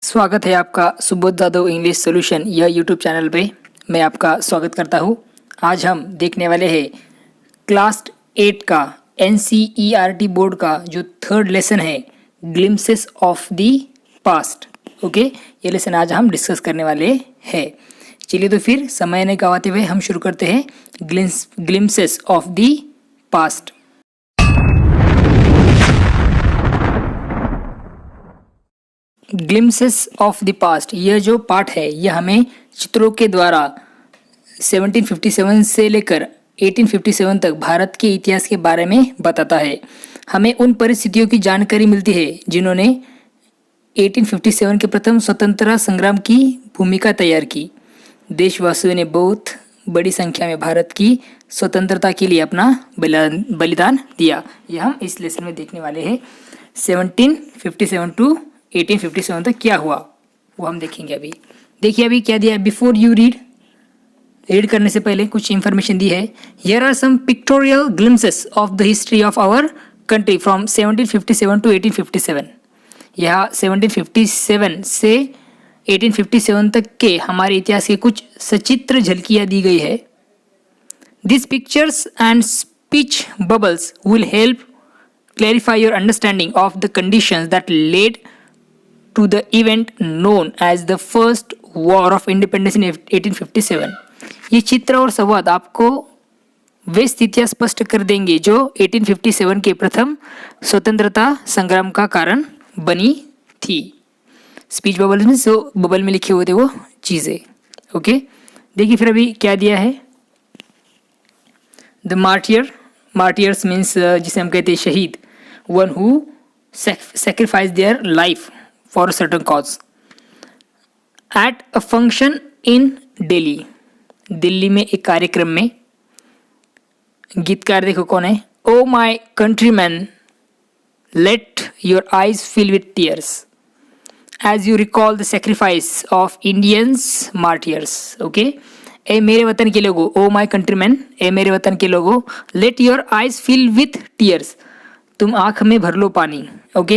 स्वागत है आपका सुबोध जादव इंग्लिश सॉल्यूशन यह यूट्यूब चैनल पे। मैं आपका स्वागत करता हूँ। आज हम देखने वाले हैं क्लास 8 का NCERT बोर्ड का जो थर्ड लेसन है, glimpses of the past. Okay, ये लेसन आज हम डिस्कस करने वाले हैं। चलिए तो फिर समय नहीं गवाते हुए हम शुरू करते हैं glimpses of the past. Glimpses of the past, यह जो पार्ट है यह हमें चित्रों के द्वारा 1757 से लेकर 1857 तक भारत के इतिहास के बारे में बताता है। हमें उन परिस्थितियों की जानकारी मिलती है जिन्होंने 1857 के प्रथम स्वतंत्रता संग्राम की भूमिका तैयार की। देशवासियों ने बहुत बड़ी संख्या में भारत की स्वतंत्रता के लिए अपना बलिदान दिया। यह हम इस लेसन में देखने वाले हैं। 1757 टू 1857 तक क्या हुआ वो हम देखेंगे। अभी देखिए अभी क्या दिया है। बिफोर यू रीड करने से पहले कुछ इंफॉर्मेशन दी है। Here are some pictorial glimpses of the history of our country from 1757 to 1857। यहाँ 1757 से 1857 तक के हमारे इतिहास के कुछ सचित्र झलकियाँ दी गई है। This pictures and speech bubbles will help clarify your understanding of the conditions that led to the event known as the first war of independence in 1857। ये चित्र और संवाद आपको वे स्थितियां स्पष्ट कर देंगे जो 1857 के प्रथम स्वतंत्रता संग्राम का कारण बनी थी। स्पीच बबल में जो बबल में लिखे हुए थे वो चीज़ें। ओके, देखिए फिर अभी क्या दिया है। द मार्टियर्स मीन्स जिसे हम कहते हैं शहीद, one who sacrifice their life for a certain cause at a function in Delhi। Delhi में एक कार्यक्रम में गीतकार देखो कौन है। O my countryman let your eyes fill with tears as you recall the sacrifice of Indians martyrs. Okay, ए मेरे वतन के लोगों, ओ माई कंट्रीमैन, ए मेरे वतन के लोगों, let your eyes fill with tears, तुम आंख में भर लो पानी। Okay,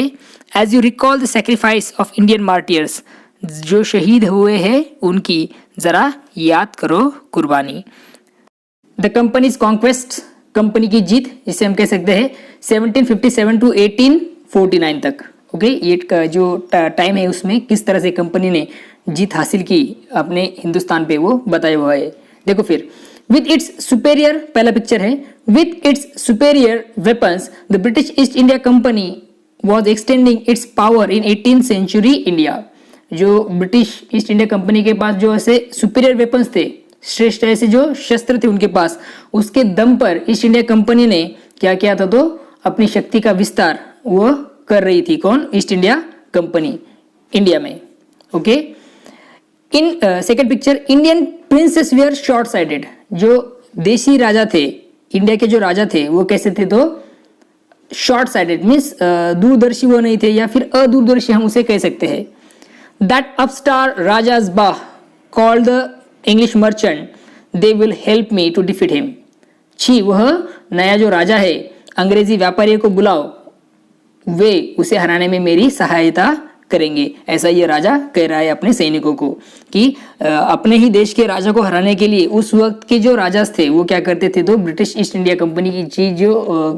as you recall the sacrifice of Indian martyrs, जो शहीद हुए हैं उनकी जरा याद करो कुर्बानी। द कंपनीज कॉन्क्वेस्ट, कंपनी की जीत जिसे हम कह सकते हैं 1757 टू 1849 तक। ओके, ये जो टाइम है उसमें किस तरह से कंपनी ने जीत हासिल की अपने हिंदुस्तान पे वो बताया हुआ है। देखो फिर, विथ इट्स सुपेरियर, पहला पिक्चर है, with its superior weapons the British East India Company was extending its power in 18th century India. जो ब्रिटिश ईस्ट इंडिया कंपनी के पास जो ऐसे सुपेरियर वेपन्स थे, श्रेष्ठ ऐसे जो शस्त्र थे उनके पास, उसके दम पर ईस्ट इंडिया कंपनी ने क्या किया था, तो अपनी शक्ति का विस्तार वो कर रही थी। कौन? ईस्ट इंडिया कंपनी इंडिया में। Okay, in second picture, Indian princes were short sighted, जो देशी राजा थे, इंडिया के जो राजा थे वो कैसे थे, तो शॉर्ट साइडेड मीन्स दूरदर्शी वो नहीं थे, या फिर अदूरदर्शी हम उसे कह सकते हैं। That upstart rajas has called the English merchant they will help me to defeat him. छी, वह नया जो राजा है, अंग्रेजी व्यापारियों को बुलाओ, वे उसे हराने में मेरी सहायता करेंगे। ऐसा ये राजा कह रहा है अपने सैनिकों को कि अपने ही देश के राजा को हराने के लिए उस वक्त के जो राजा थे वो क्या करते थे, तो ब्रिटिश ईस्ट इंडिया कंपनी की चीज जो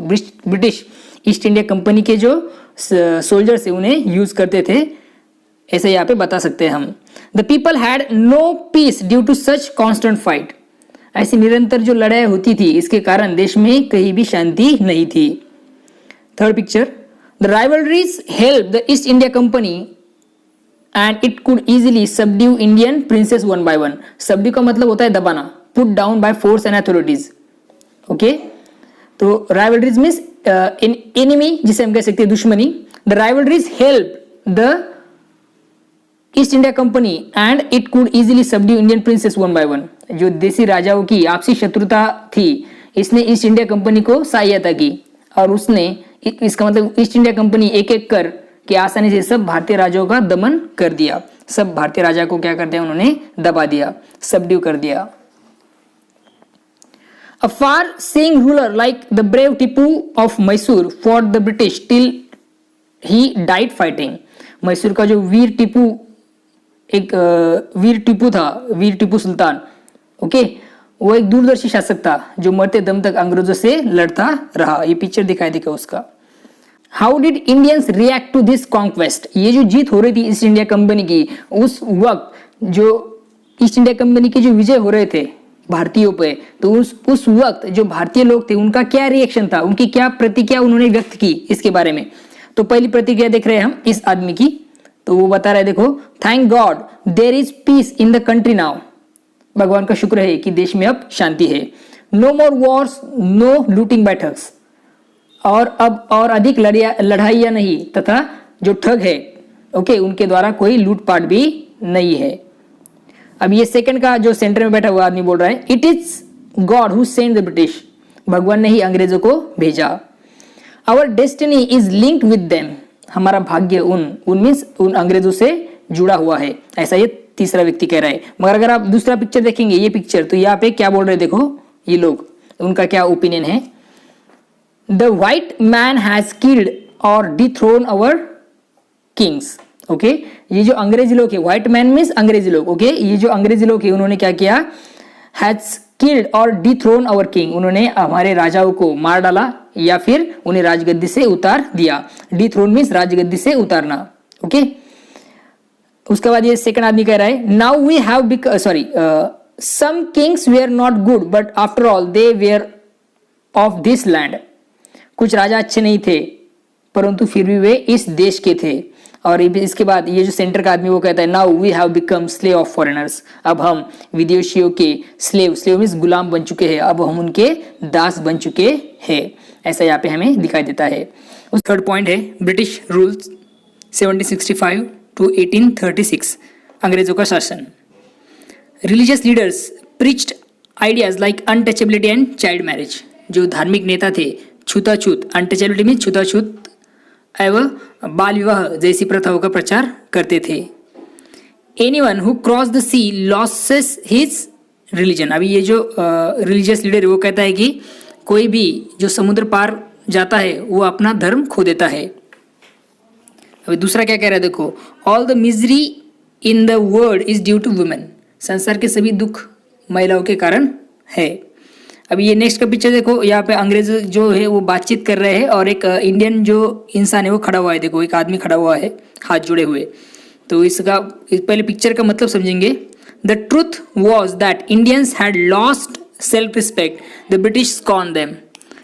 ब्रिटिश ईस्ट इंडिया कंपनी के जो सोल्जर्स थे उन्हें यूज करते थे। ऐसे यहाँ पे बता सकते हैं हम। The people had no peace due to such constant fight, ऐसी निरंतर जो लड़ाई होती थी इसके कारण देश में कहीं भी शांति नहीं थी। Third picture, The rivalries helped the East India Company and it could easily subdue Indian princes one by one। Subdue का मतलब होता है दबाना, put down by force and authorities। Okay, तो rivalries means enemy जिसे हम कह सकते हैं दुश्मनी। The rivalries helped the East India Company and it could easily subdue Indian princes one by one। जो देसी राजाओं की आपसी शत्रुता थी, इसने ईस्ट इंडिया कंपनी को सहायता की और उसने, इसका मतलब ईस्ट इंडिया कंपनी एक एक कर के आसानी से सब भारतीय राजाओं का दमन कर दिया। सब भारतीय राजा को क्या कर दिया, उन्होंने दबा दिया, सबड्यू कर दिया। A far-seeing ruler like the brave Tipu of Mysore fought the British till he died fighting। Mysore का जो वीर टीपू एक वीर टीपू सुल्तान, ओके, वो एक दूरदर्शी शासक था जो मरते दम तक अंग्रेजों से लड़ता रहा। ये पिक्चर दिखाई देगा उसका। How did Indians react to this conquest, ये जो जीत हो रही थी ईस्ट इंडिया कंपनी की, उस वक्त जो ईस्ट इंडिया कंपनी के जो विजय हो रहे थे भारतीयों पे, तो उस वक्त जो भारतीय लोग थे उनका क्या रिएक्शन था, उनकी क्या प्रतिक्रिया उन्होंने व्यक्त की इसके बारे में। तो पहली प्रतिक्रिया देख रहे हैं हम इस आदमी की, तो वो बता रहे हैं, देखो, thank God there is peace in the country now, भगवान का शुक्र है कि देश में अब शांति है। No more wars, no looting by thugs, और अब और अधिक लड़ाइयां नहीं, तथा जो ठग है, ओके, उनके द्वारा कोई लूटपाट भी नहीं है। अब ये सेकंड का जो सेंटर में बैठा हुआ आदमी बोल रहा है, it is God who sent the British, भगवान ने ही अंग्रेजों को भेजा। Our destiny is linked with them, हमारा भाग्य उन अंग्रेजों से जुड़ा हुआ है, ऐसा ये तीसरा व्यक्ति कह रहा है। मगर अगर आप दूसरा पिक्चर देखेंगे, ये पिक्चर, तो यहाँ पे क्या बोल रहे हैं, देखो ये लोग, उनका क्या ओपिनियन है। The white man has killed और डिथ्रोन अवर किंग्स, ओके, ये जो अंग्रेजी लोग है, व्हाइट मैन मीन्स अंग्रेजी लोग, ओके, ये जो अंग्रेजी लोग है उन्होंने क्या किया, हैज किल्ड और डिथ्रोन अवर किंग, उन्होंने हमारे राजाओं को मार डाला या फिर उन्हें राजगद्दी से उतार दिया। डिथ्रोन मीन्स राजगद्दी से उतारना, ओके। उसके बाद ये सेकंड आदमी कह रहा है, now we have some kings were not good but after all they were of this land, कुछ राजा अच्छे नहीं थे परंतु फिर भी वे इस देश के थे। और इसके बाद ये जो सेंटर का आदमी वो कहता है, now we have become slave of foreigners, अब हम विदेशियों के स्लेव मीन्स गुलाम बन चुके हैं, अब हम उनके दास बन चुके हैं, ऐसा यहाँ पे हमें दिखाई देता है। उस थर्ड पॉइंट है ब्रिटिश रूल्स 1765 टू 1836, अंग्रेजों का शासन। Religious leaders preached ideas like untouchability and child marriage, जो धार्मिक नेता थे छूताछूत, अनटचेबिलिटी मीन्स छूताछूत एवं बाल विवाह जैसी प्रथाओं का प्रचार करते थे। Anyone who cross the sea loses his religion, अभी ये जो रिलीजियस लीडर है वो कहता है कि कोई भी जो समुद्र पार जाता है वो अपना धर्म खो देता है। अभी दूसरा क्या कह रहा है, देखो, all the misery in the world is due to women, संसार के सभी दुख महिलाओं के कारण है। अभी ये नेक्स्ट का पिक्चर देखो, यहाँ पे अंग्रेज जो है वो बातचीत कर रहे हैं और एक इंडियन जो इंसान है वो खड़ा हुआ है, देखो एक आदमी खड़ा हुआ है हाथ जोड़े हुए। तो इसका पहले पिक्चर का मतलब समझेंगे। The truth was that Indians had lost self respect, the British scorn them,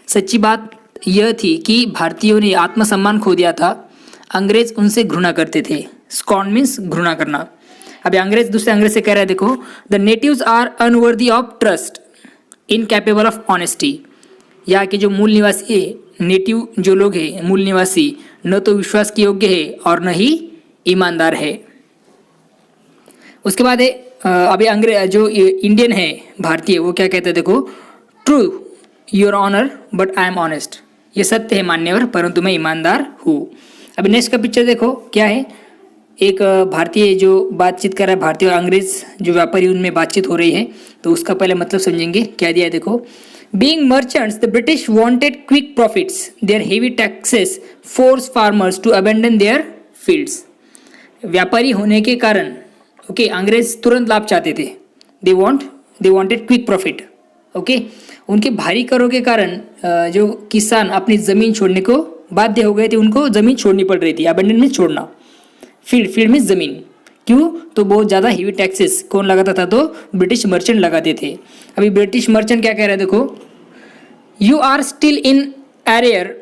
सच्ची बात यह थी कि भारतीयों ने आत्मसम्मान खो दिया था, अंग्रेज उनसे घृणा करते थे। स्कॉर्न मीन्स घृणा करना। अभी अंग्रेज दूसरे अंग्रेज से कह रहे हैं, देखो, the natives are unworthy of trust, incapable of honesty, यहाँ के जो मूल निवासी है, नेटिव जो लोग हैं मूल निवासी, न तो विश्वास के योग्य है और न ही ईमानदार है। उसके बाद है अभी अंग्रेज जो इंडियन है भारतीय, वो क्या कहते हैं, देखो, true your honour but I am honest, ये सत्य है मान्यवर परंतु मैं ईमानदार हूँ। अभी नेक्स्ट का पिक्चर देखो क्या है, एक भारतीय जो बातचीत कर रहा है, भारतीय और अंग्रेज जो व्यापारी उनमें बातचीत हो रही है, तो उसका पहले मतलब समझेंगे। क्या दिया है देखो, being merchants the British wanted quick profits, their heavy taxes force farmers to abandon their fields, व्यापारी होने के कारण, ओके, अंग्रेज तुरंत लाभ चाहते थे, they wanted quick profit, okay, उनके भारी करों के कारण जो किसान अपनी ज़मीन छोड़ने को बाध्य हो गए थे, उनको ज़मीन छोड़नी पड़ रही थी, अबैंडन में छोड़ना, फील्ड में ज़मीन, क्यों, तो बहुत ज़्यादा हेवी टैक्सेस कौन लगाता था, तो ब्रिटिश मर्चेंट लगाते थे। अभी ब्रिटिश मर्चेंट क्या कह रहे हैं, देखो, you are still in arrear,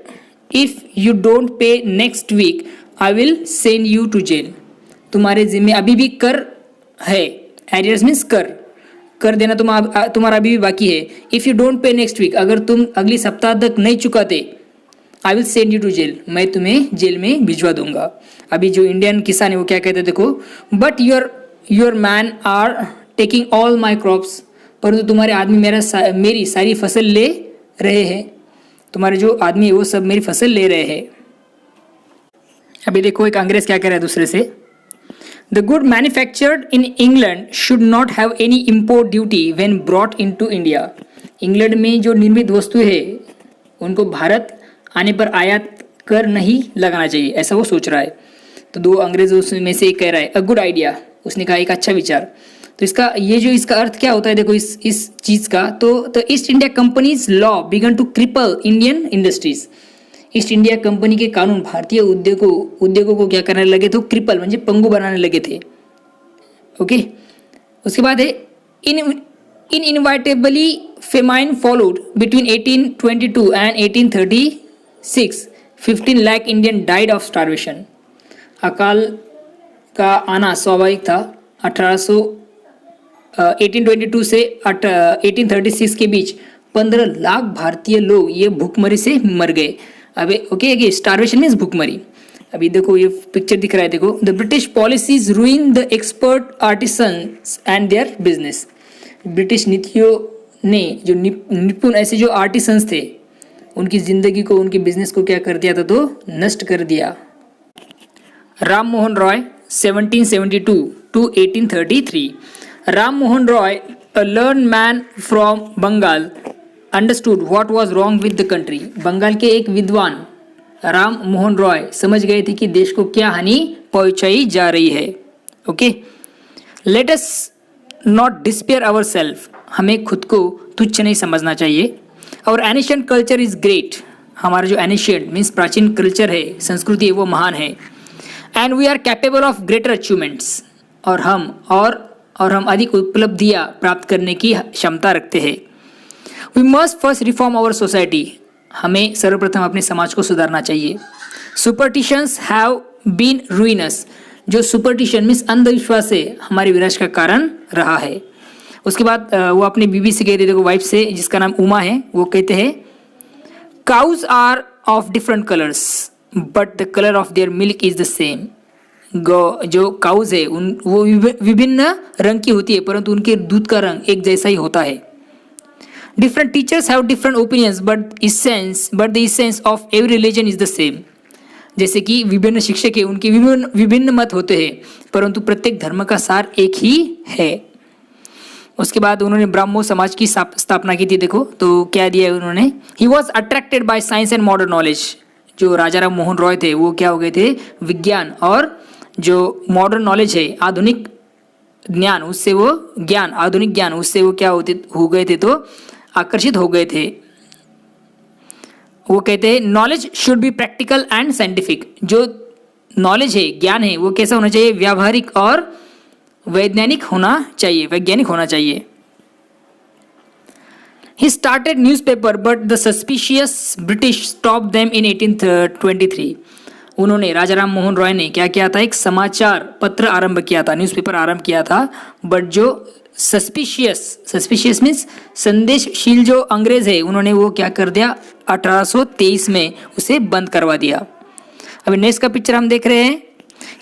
if you don't pay next week I will send you to jail, तुम्हारे जिम्मे अभी भी कर है, एरियर्स मीन्स कर देना तुम्हारा अभी भी बाकी है। If you don't pay next week, अगर तुम अगली सप्ताह तक नहीं चुकाते, I will send you to jail, मैं तुम्हें जेल में भिजवा दूंगा। अभी जो इंडियन किसान है वो क्या कहते हैं, देखो, but your man are taking all my crops, परंतु तुम्हारे आदमी मेरी सारी फसल ले रहे हैं, तुम्हारे जो आदमी है वो सब मेरी फसल ले रहे हैं। अभी देखो एक अंग्रेज क्या कह रहा है दूसरे से, the good manufactured in England should not have any import duty when brought into India, England में जो निर्मित वस्तु है उनको भारत आने पर आयात कर नहीं लगाना चाहिए, ऐसा वो सोच रहा है। तो दो अंग्रेजों में से एक कह रहा है, अ गुड आइडिया, उसने कहा एक अच्छा विचार। तो इसका ये जो इसका अर्थ क्या होता है देखो इस चीज़ का, तो East India Company's law began to cripple Indian industries. East India Company के कानून भारतीय उद्योगों को क्या करने लगे थे, क्रिपल म्हणजे पंगु बनाने लगे थे। ओके, उसके बाद है inevitably famine followed between 1822 and 1836 15 lakh Indian died of starvation. अकाल का आना स्वाभाविक था। 1822 से 1836 के बीच 15 लाख भारतीय लोग ये भूखमरी से मर गए। अबे ओके, स्टारवेशन मीन्स भूखमरी। अभी देखो ये पिक्चर दिख रहा है, देखो the British policies रूइन the expert artisans and their business. British नीतियों ने जो निपुण ऐसे जो आर्टिसंस थे उनकी जिंदगी को, उनके बिजनेस को क्या कर दिया था, तो नष्ट कर दिया। Ram Mohan Roy 1772 to 1833। Ram Mohan Roy, a learned man from Bengal, understood what was wrong with the country। Bengal के एक विद्वान राम मोहन रॉय समझ गए थे कि देश को क्या हानि पहुंचाई जा रही है। Okay, let us not despair our self. हमें खुद को तुच्छ नहीं समझना चाहिए। और एनिशियंट कल्चर इज ग्रेट। हमारा जो एनिशियंट मीन्स प्राचीन कल्चर है, संस्कृति है, वो महान है। And we are capable of greater achievements. और हम अधिक उपलब्धियां प्राप्त करने की क्षमता रखते हैं। We must first reform our society. हमें सर्वप्रथम अपने समाज को सुधारना चाहिए। Superstitions have been ruinous. जो सुपरटिशन मीन्स अंधविश्वास है, हमारे विनाश का कारण रहा है। उसके बाद वो अपनी बीवी से कहते, देखो वाइफ से, जिसका नाम उमा है, वो कहते हैं cows are of different colours but the colour of their milk is the same. जो काउज है वो विभिन्न रंग की होती है, परंतु उनके दूध का रंग एक जैसा ही होता है। Different teachers have different opinions but the essence of every religion is the same. जैसे कि विभिन्न शिक्षक है, उनके विभिन्न मत होते हैं, परंतु प्रत्येक धर्म का सार एक ही है। उसके बाद उन्होंने ब्राह्मो समाज की स्थापना की थी। देखो तो क्या दिया है उन्होंने, he was attracted by science and modern knowledge. जो राजा राम मोहन रॉय थे वो क्या हो गए थे, विज्ञान और जो मॉडर्न नॉलेज है, आधुनिक ज्ञान, उससे वो आधुनिक ज्ञान उससे वो क्या हो गए थे, तो आकर्षित हो गए थे। वो कहते हैं knowledge should be practical and scientific. जो नॉलेज है, ज्ञान है, वो कैसा होना चाहिए, व्यावहारिक और वैज्ञानिक होना चाहिए। He started newspaper but the suspicious British stopped them in 1823। उन्होंने, राजा राम मोहन रॉय ने क्या किया था, एक समाचार पत्र आरंभ किया था, न्यूज़पेपर आरंभ किया था, बट जो सस्पिशियस मीन्स संदेशशील जो अंग्रेज है, उन्होंने वो क्या कर दिया, 1823 में उसे बंद करवा दिया। अभी नेक्स्ट का पिक्चर हम देख रहे हैं।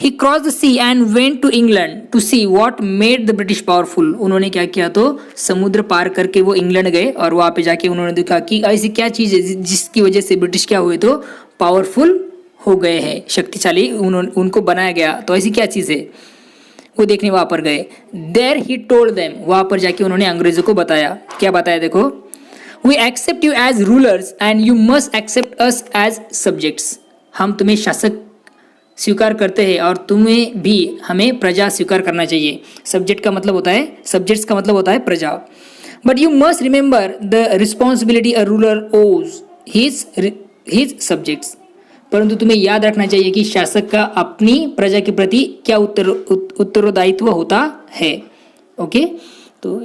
He crossed the sea and went to England to see what made the British powerful। उन्होंने क्या किया, तो समुद्र पार करके वो इंग्लैंड गए और वहाँ पे जाके उन्होंने देखा कि ऐसी क्या चीज़ है जिसकी वजह से ब्रिटिश क्या हुए, तो पावरफुल हो गए हैं, शक्तिशाली उनको बनाया गया। तो ऐसी क्या चीज़ है, वो देखने वहाँ पर गए। देयर ही टोल्ड देम, वहाँ पर जाके उन्होंने अंग्रेजों को बताया। क्या बताया, देखो, we accept you as rulers and you must accept us as subjects. हम तुम्हें शासक स्वीकार करते हैं और तुम्हें भी हमें प्रजा स्वीकार करना चाहिए। सब्जेक्ट्स का मतलब होता है प्रजा। But you must remember the responsibility a ruler ओज हिज सब्जेक्ट्स। परंतु तुम्हें याद रखना चाहिए कि शासक का अपनी प्रजा के प्रति क्या उत्तरदायित्व होता है। ओके, तो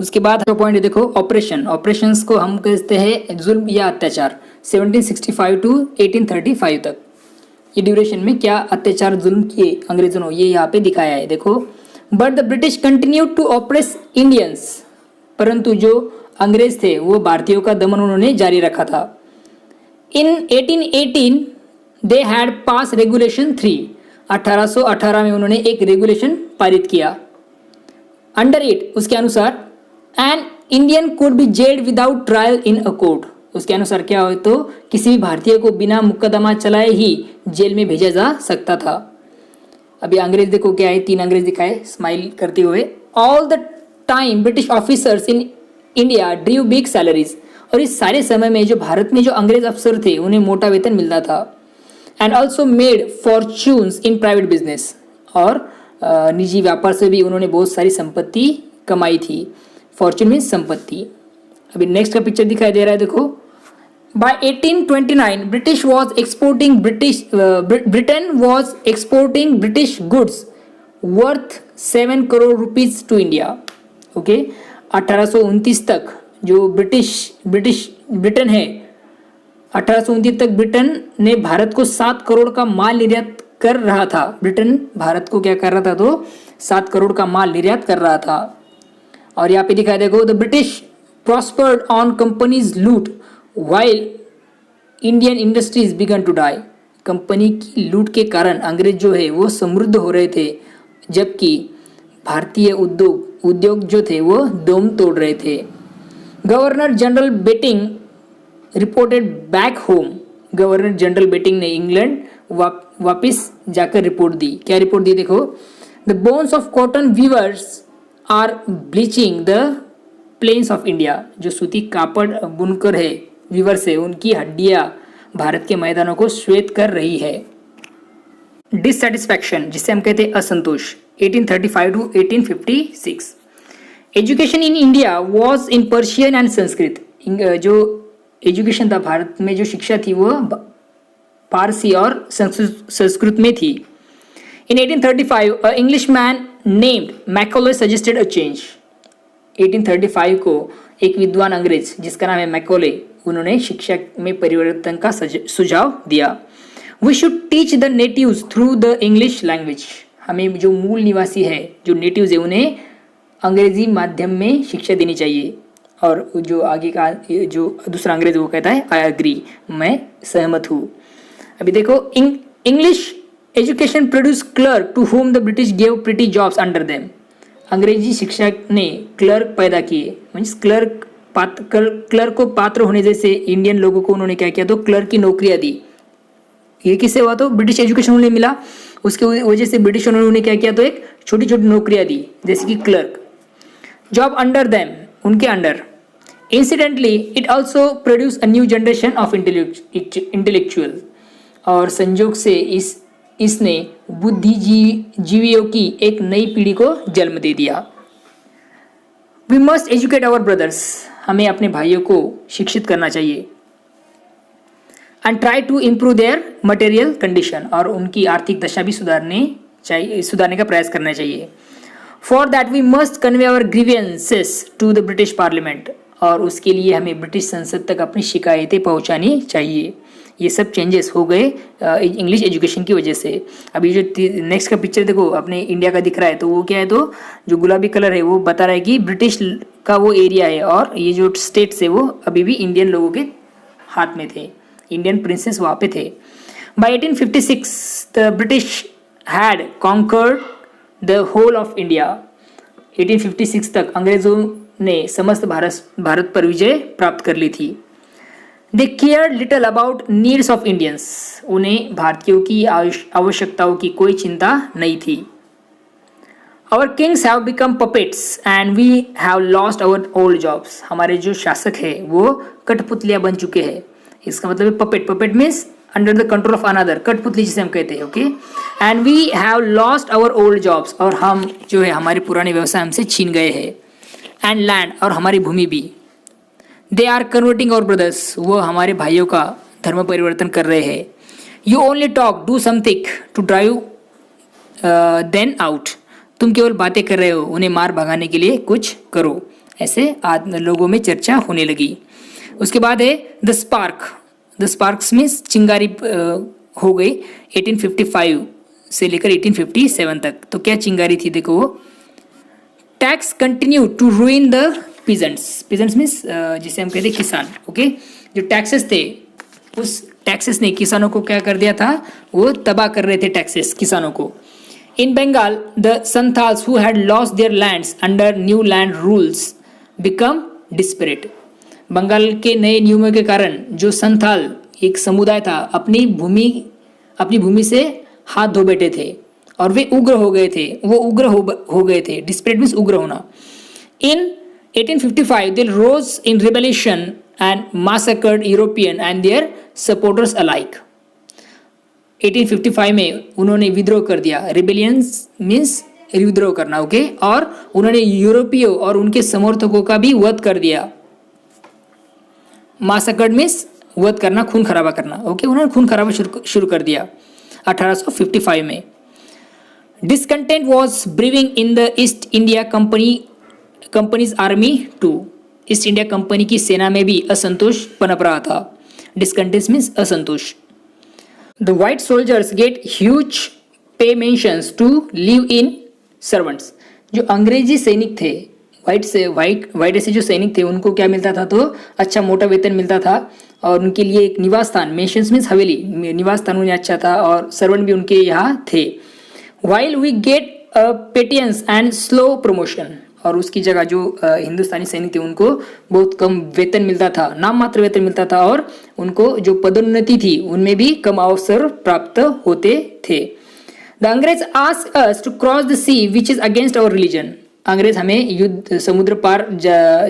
उसके बाद पॉइंट देखो, ऑपरेशंस को हम कहते हैं जुल्म या अत्याचार। 1765 to 1835 तक ये ड्यूरेशन में क्या अत्याचार जुल्म किए अंग्रेजों ने, ये यहाँ पे दिखाया है। देखो, but the British continue to oppress Indians. परंतु जो अंग्रेज थे वो भारतीयों का दमन उन्होंने जारी रखा था। इन 1818 दे हैड पास रेगुलेशन 3। 1818 में उन्होंने एक रेगुलेशन पारित किया। अंडर इट, उसके अनुसार, an Indian could be gelled without trial in a court. उसके अनुसार क्या हो, तो किसी भी भारतीय को बिना मुकदमा चलाए ही जेल में भेजा जा सकता था। अभी अंग्रेज देखो क्या है, 3 अंग्रेज दिखाए स्माइल करते हुए। All the time British officers in India ड्रीव big salaries. और इस सारे समय में जो भारत में जो अंग्रेज अफसर थे उन्हें मोटा वेतन मिलता था। And also made fortunes in private business. और निजी व्यापार से भी उन्होंने बहुत सारी संपत्ति कमाई थी। फॉर्चून मीन्स संपत्ति। अभी नेक्स्ट का पिक्चर दिखाई दे रहा है, देखो। By 1829 Britain was exporting British goods worth 7 crore rupees to India. Okay, 1829 तक जो ब्रिटेन है, 1829 तक ब्रिटेन ने भारत को 7 करोड़ का माल निर्यात कर रहा था। ब्रिटेन भारत को क्या कर रहा था, तो 7 करोड़ का माल निर्यात कर रहा था। और यहाँ पे दिखाया देखो, the British prospered on company's loot while Indian industries began to die. Company की लूट के कारण अंग्रेज जो है वो समृद्ध हो रहे थे, जबकि भारतीय उद्योग जो थे वो दम तोड़ रहे थे। Governor general Bentinck reported back home. Governor general Bentinck ने इंग्लैंड वापस जाकर रिपोर्ट दी। क्या रिपोर्ट दी, देखो। The bones of cotton weavers are bleaching the plains of India. जो सूती कापड़ बुनकर है, वीवर्स है, उनकी हड्डियां भारत के मैदानों को श्वेत कर रही है। डिससेटिस्फैक्शन, जिसे हम कहते हैं असंतोष, 1835 to 1856। Education in India was in Persian and Sanskrit. जो एजुकेशन था भारत में, जो शिक्षा थी वो फारसी और संस्कृत में थी। इन 1835 English man named Macaulay suggested a change. 1835 को एक विद्वान अंग्रेज जिसका नाम है मैकॉले, उन्होंने शिक्षा में परिवर्तन का सुझाव दिया। We should teach the natives through the English language. हमें जो मूल निवासी है, जो नेटिव्स है, उन्हें अंग्रेजी माध्यम में शिक्षा देनी चाहिए। और जो आगे का जो दूसरा अंग्रेज वो कहता है, आई एग्री, मैं सहमत हूँ। अभी देखो, English education produce clerk to home the British gave pretty jobs under them. अंग्रेजी शिक्षा ने क्लर्क पैदा किए, मीन्स क्लर्क को पात्र होने जैसे इंडियन लोगों को उन्होंने क्या किया, तो क्लर्क की नौकरियां दी। ये किससे हुआ, तो ब्रिटिश एजुकेशन उन्हें मिला, उसके वजह से ब्रिटिश उन्होंने क्या किया, तो एक छोटी छोटी नौकरियां दी, जैसे कि क्लर्क। जॉब अंडर देम, उनके under. Incidentally it also produce a new generation of intellectual. और संयोग से इसने बुद्धिजीवियों की एक नई पीढ़ी को जन्म दे दिया। We must educate our brothers. हमें अपने भाइयों को शिक्षित करना चाहिए। And try to improve their material condition. और उनकी आर्थिक दशा भी सुधारने का प्रयास करना चाहिए। For that we must convey our grievances to the British parliament. और उसके लिए हमें ब्रिटिश संसद तक अपनी शिकायतें पहुंचानी चाहिए। ये सब चेंजेस हो गए इंग्लिश एजुकेशन की वजह से। अभी जो नेक्स्ट का पिक्चर देखो, अपने इंडिया का दिख रहा है, तो वो क्या है, तो जो गुलाबी कलर है वो बता रहा है कि ब्रिटिश का वो एरिया है, और ये जो स्टेट्स है वो अभी भी इंडियन लोगों के हाथ में थे, इंडियन प्रिंसेस वहाँ पे थे। By 1856 the British had conquered the whole of India. 1856 तक अंग्रेजों ने समस्त भारत पर विजय प्राप्त कर ली थी। They care little about needs of Indians. उन्हें भारतीयों की आवश्यकताओं की कोई चिंता नहीं थी। Our kings have become puppets and we have lost our old jobs. हमारे जो शासक है वो कठपुतलियां बन चुके हैं। इसका मतलब है puppet. Puppet means under the control of another, कठपुतली जिसे हम कहते हैं। Okay, and we have lost our old jobs. और हम जो है हमारे पुराने व्यवसाय हमसे छीन गए हैं। एंड लैंड, और हमारी भूमि भी। They are converting our brothers. वो हमारे भाइयों का धर्म परिवर्तन कर रहे हैं। You only talk, do something to drive then out. तुम केवल बातें कर रहे हो, उन्हें मार भगाने के लिए कुछ करो। ऐसे लोगों में चर्चा होने लगी। उसके बाद है the spark. The sparks means चिंगारी हो गई 1855 से लेकर 1857 तक। तो क्या चिंगारी थी, देखो वो। Tax continue to ruin the peasants. Peasants means जिसे हम कहते हैं किसान। ओके, जो टैक्सेस थे, उस टैक्सेस ने किसानों को क्या कर दिया था, वो तबाह कर रहे थे टैक्सेस किसानों को। In Bengal the Santhals who had lost their lands under new land rules become desperate. Bengal के नए नियमों के कारण जो संथाल एक समुदाय था, अपनी भूमि से हाथ धो बैठे थे और वे उग्र हो गए थे। हो गए थे। डिस्परेट मीन्स उग्र होना। इन 1855 they rose in rebellion and massacred European and their supporters alike. 1855 में उन्होंने विद्रोह कर दिया। रिबेलियंस मीन्स विद्रोह करना, ओके। और उन्होंने यूरोपियों और उनके समर्थकों का भी वध कर दिया। मासकड़ मीन्स वध करना, खून खराबा करना, ओके। उन्होंने खून खराबा शुरू कर दिया 1855 में। Discontent was brewing in the East India company's army too. East India company की सेना में भी असंतोष पनप रहा था। डिसकंटेंट मीन्स असंतोष। The white soldiers get huge pensions to live in servants. जो अंग्रेजी सैनिक थे, वाइट ऐसे जो सैनिक थे, उनको क्या मिलता था? तो अच्छा मोटा वेतन मिलता था और उनके लिए एक निवास स्थान, मेंशंस मीन्स हवेली, निवास स्थान उन्हें अच्छा था और सर्वेंट भी उनके यहाँ थे। While we get pittance and slow promotion. और उसकी जगह जो हिंदुस्तानी सैनिक थे उनको बहुत कम वेतन मिलता था, नाम मात्र वेतन मिलता था और उनको जो पदोन्नति थी उनमें भी कम अवसर प्राप्त होते थे। The Angrez ask us to cross the sea which is against our religion. अंग्रेज हमें युद्ध समुद्र पार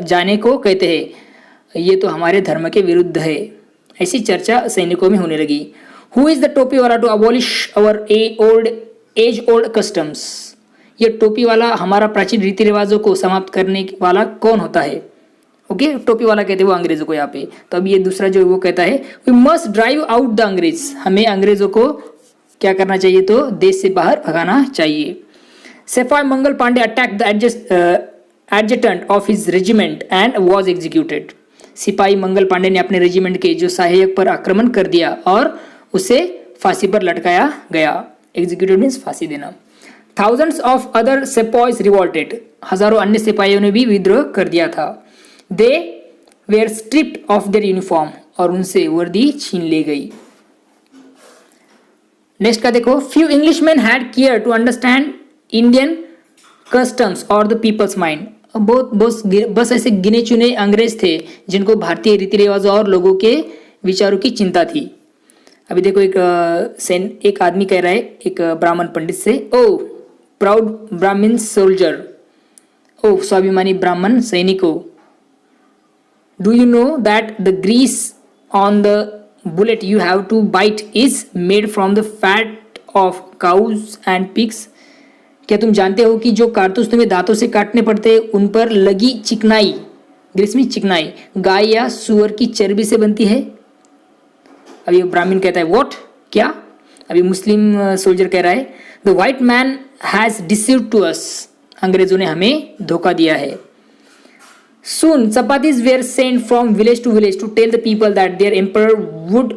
जाने को कहते हैं, ये तो हमारे धर्म के विरुद्ध है। ऐसी चर्चा सैनिकों में होने लगी। Who is the topi wala to abolish our age old customs. ये टोपी वाला हमारा प्राचीन रीति रिवाजों को समाप्त करने वाला कौन होता है? ओके, टोपी वाला कहते हैं वो अंग्रेजों को यहाँ पे। तो अब ये दूसरा जो वो कहता है we must drive out the Angrez. हमें अंग्रेजों को क्या करना चाहिए? तो देश से बाहर भगाना चाहिए। Sepoy Mangal Pandey attack the adjutant of his regiment and was executed. सिपाही मंगल पांडे ने अपने रेजिमेंट के जो सहायक पर आक्रमण कर दिया और उसे फांसी पर लटकाया गया। एग्जीक्यूटेड मीन्स फांसी देना। Thousands of other sepoys revolted. हजारों अन्य सिपाहियों ने भी विद्रोह कर दिया था। They were stripped of their uniform. और उनसे वर्दी छीन ली गई। नेक्स्ट का देखो, few Englishman had care to understand Indian customs और द पीपल्स माइंड। बस ऐसे गिने चुने अंग्रेज थे जिनको भारतीय रीति रिवाजों और लोगों के विचारों की चिंता थी। अभी देखो एक आदमी कह रहा है एक ब्राह्मण पंडित से, ओ प्राउड ब्राह्मण सोल्जर, ओ स्वाभिमानी ब्राह्मण सैनिको, do you know that the grease on the bullet you have to bite is made from the fat of cows and pigs. क्या तुम जानते हो कि जो कारतूस तुम्हें दांतों से काटने पड़ते हैं उन पर लगी चिकनाई, ग्रीस में चिकनाई, गाय या सुअर की चर्बी से बनती है? अभी ब्राह्मण कहता है व्हाट, क्या? अभी मुस्लिम सोल्जर कह रहा है the white man has deceived to us. अंग्रेजों ने हमें धोखा दिया है। Soon chapatis were sent from village to village to tell the people that their emperor would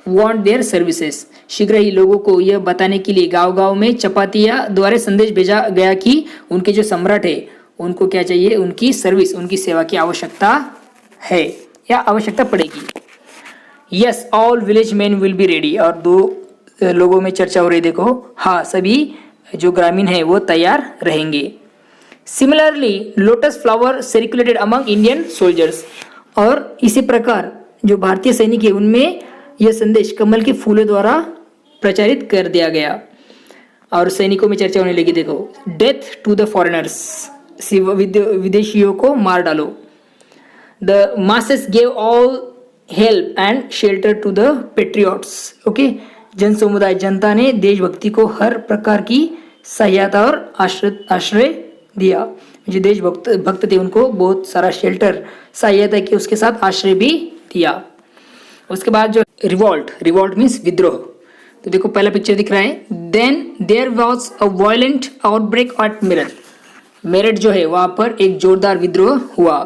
want their services. शीघ्र ही लोगों को यह बताने के लिए गांव-गांव में चपातियां द्वारा संदेश भेजा गया कि उनके जो सम्राट है उनको क्या चाहिए? उनकी सर्विस, उनकी सेवा की आवश्यकता है या आवश्यकता पड़ेगी। Yes all village man will be ready. और दो लोगों में चर्चा हो रही, देखो, हाँ सभी जो ग्रामीण है वो तैयार रहेंगे। Similarly lotus flower circulated among Indian soldiers. और इसी प्रकार जो भारतीय सैनिक है उनमें यह संदेश कमल के फूलों द्वारा प्रचारित कर दिया गया। और सैनिकों में चर्चा होने लगी, देखो, डेथ टू द फॉरेनर्स, विदेशियों को मार डालो। The masses gave all help and shelter to the patriots. Okay, जन समुदाय, जनता ने देशभक्ति को हर प्रकार की सहायता और आश्रय दिया। जो देशभक्त थे उनको बहुत सारा शेल्टर, सहायता की, उसके साथ आश्रय भी दिया। उसके बाद जो रिवॉल्ट मीन्स विद्रोह। तो देखो पहला पिक्चर दिख रहा है, then there was a violent outbreak at Meerut जो है वहां पर एक जोरदार विद्रोह हुआ।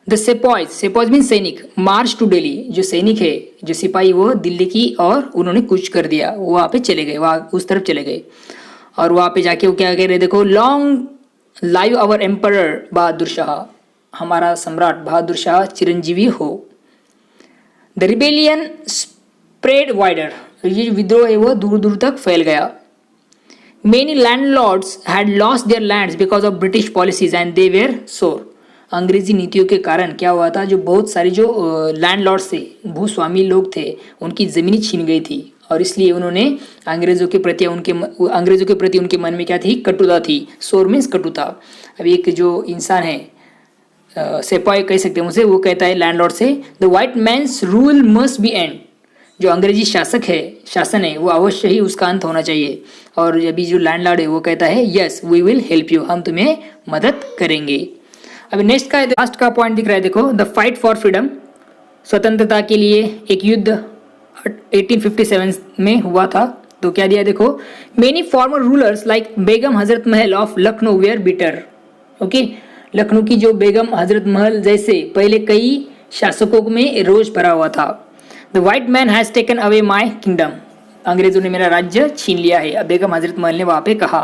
द सेपॉयज मीन सैनिक, मार्च टू दिल्ली। जो सैनिक है, जो सिपाही, वो दिल्ली की और उन्होंने कूच कर दिया, वो वहाँ पे चले गए, वहाँ उस तरफ चले गए। और वहाँ पे जाके वो क्या कह रहे, देखो, long live our emperor Bahadur Shah, हमारा सम्राट बहादुर शाह चिरंजीवी हो। The rebellion spread wider. ये विद्रोह है वो दूर दूर तक फैल गया। Many landlords had lost their lands because of British policies and they were sore. अंग्रेजी नीतियों के कारण क्या हुआ था, जो बहुत सारे जो लैंडलॉर्ड्स थे, भूस्वामी लोग थे, उनकी ज़मीनी छीन गई थी और इसलिए उन्होंने अंग्रेज़ों के प्रति उनके मन में क्या थी? कटुता थी। सोर मीन्स कटुता। अब एक जो इंसान है, सिपाही कह सकते हैं उसे, वो कहता है लैंडलॉर्ड से, the white man's rule must be end. जो अंग्रेजी शासन है वो अवश्य ही उसका अंत होना चाहिए। और अभी जो लैंडलॉर्ड है वो कहता है yes we will help you, हम तुम्हें मदद करेंगे। अभी नेक्स्ट का है, लास्ट का पॉइंट दिख रहा है, देखो द फाइट फॉर फ्रीडम, स्वतंत्रता के लिए एक युद्ध 1857 में हुआ था। तो क्या दिया देखो, many former rulers like Begum Hazrat Mahal of Lucknow were bitter. Okay, Lucknow की जो बेगम हजरत महल जैसे पहले कई शासकों में रोष भरा हुआ था। The white man has taken away my kingdom, अंग्रेजों ने मेरा राज्य छीन लिया है, बेगम हजरत महल ने वहां पे कहा।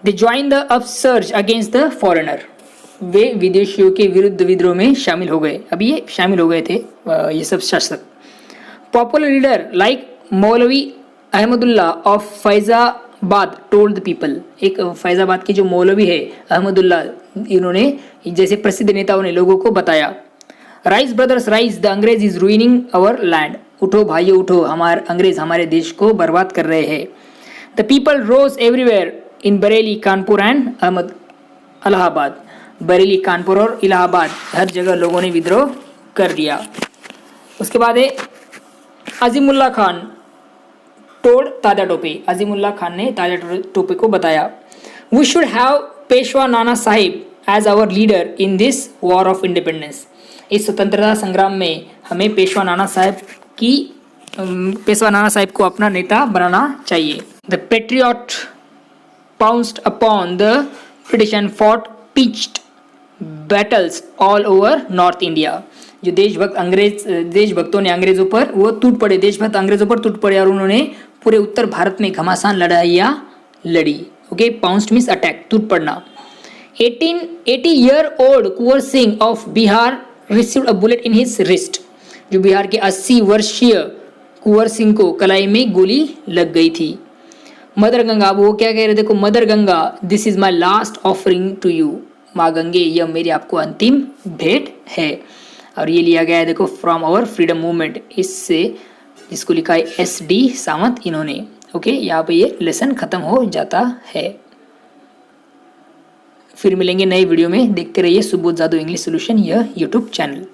They join the upsurge against the foreigner, वे विदेशियों के विरुद्ध विद्रोह में शामिल हो गए। अभी ये शामिल हो गए थे ये सब शासक। पॉपुलर लीडर लाइक मौलवी Ahmadullah of Faizabad told the people, एक फैजाबाद के जो मौलवी है अहमदुल्ला, इन्होंने जैसे प्रसिद्ध नेताओं ने लोगों को बताया। राइज ब्रदर्स राइज, द अंग्रेज इज रूइनिंग अवर लैंड, उठो भाइयों उठो, अंग्रेज हमारे देश को बर्बाद कर रहे हैं। The people rose everywhere in Bareilly, Kanpur and Allahabad, Bareilly, Kanpur और इलाहाबाद हर जगह लोगों ने विद्रोह कर दिया। उसके बाद है अजीमुल्ला खान टोल्ड ताजा टोपे, अजीमुल्ला खान ने ताजा टोपे को बताया। We should have Peshwa Nana Sahib as our leader in this war of independence, इस स्वतंत्रता संग्राम में हमें पेशवा नाना साहिब को अपना नेता बनाना चाहिए। The patriot pounced upon the British and fought pitched battles all over north India, जो देशभक्तों ने अंग्रेजों पर वो टूट पड़े, देशभक्त अंग्रेजों पर टूट पड़े और उन्होंने पूरे उत्तर भारत में घमासान लड़ाइयाँ लड़ी। ओके, पाउंस्ड मीन्स अटैक, टूट पड़ना। 80-year-old Kunwar Singh of Bihar received a bullet in his wrist, जो बिहार के 80 वर्षीय कुंवर सिंह को कलाई में गोली लग गई थी। मदर गंगा, अब वो क्या कह रहे थे, देखो mother Ganga this is my last offering to you, माँ गंगे यह मेरी आपको अंतिम भेंट है। और ये लिया गया है देखो फ्रॉम आवर फ्रीडम मूवमेंट, इससे जिसको लिखा है SD सावंत इन्होंने। ओके, यहाँ पे ये लेसन खत्म हो जाता है। फिर मिलेंगे नए वीडियो में, देखते रहिए सुबोध जादव इंग्लिश सॉल्यूशन यह यूट्यूब चैनल।